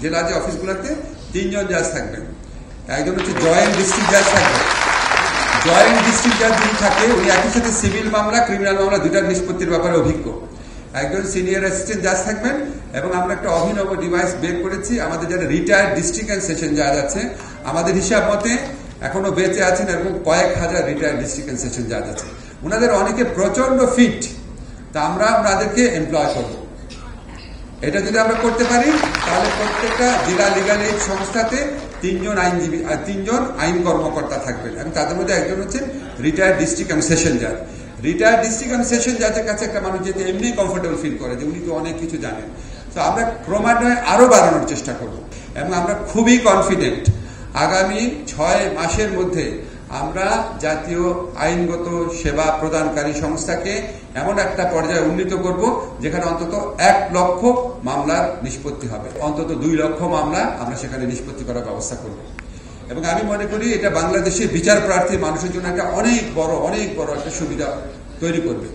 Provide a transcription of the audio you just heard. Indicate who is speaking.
Speaker 1: জেলা যে অফিসগুলোতে 3 জন জাজ থাকবেন। একজন হচ্ছে জয়েন্ট ডিস্ট্রিক্ট জাজ থাকবেন। জয়েন্ট ডিস্ট্রিক্ট জাজ যিনি থাকে উনি একই সাথে সিভিল মামলা, ক্রিমিনাল মামলা দুইটার নিষ্পত্তির ব্যাপারে অভিজ্ঞ। একজন সিনিয়র অ্যাসিস্ট্যান্ট জাজ থাকবেন এবং আমরা একটা অভিনব ডিভাইস বের করেছি। আমাদের যারা রিটায়ার্ড ডিস্ট্রিক্ট অ্যান্ড সেশন জাজ আছে, আমাদের হিসাব মতে এখনো বেঁচে আছেন এবং কয়েক হাজার রিটায়ার্ড ডিস্ট্রিক্ট অ্যান্ড সেশন জাজ আছে। ওনাদের অনেকে প্রচন্ড ফিট, তা আমরা ওনাদেরকে এমপ্লয় করব। এটা যদি আমরা করতে পারি তাহলে প্রত্যেকটা জেলা লিগাল এইড সংস্থাতে 3 জন আইনজীবী আর 3 জন আইন কর্মকর্তা থাকবেন এবং তাদের মধ্যে একজন হচ্ছেন রিটায়ার্ড ডিস্ট্রিক্ট অ্যান্ড সেশন জাজ। রিটায়ার্ড ডিস্ট্রিক্ট অ্যান্ড সেশন জাজের কাছে একটা মানুষ যেতে এমনি কমফোর্টেবল ফিল করে যে উনি তো অনেক কিছু জানেন। তো আমরা ক্রমান্বয়ে আরো বাড়ানোর চেষ্টা করব এবং আমরা খুবই কনফিডেন্ট আগামী 6 মাসের মধ্যে আমরা জাতীয় আইনগত সেবা প্রদানকারী সংস্থাকে এমন একটা পর্যায়ে উন্নীত করব যেখানে অন্তত 1 লক্ষ মামলার নিষ্পত্তি হবে, অন্তত 2 লক্ষ মামলা আমরা সেখানে নিষ্পত্তি করার ব্যবস্থা করব। এবং আমি মনে করি এটা বাংলাদেশের বিচার প্রার্থী মানুষের জন্য একটা অনেক বড় একটা সুবিধা তৈরি করবে।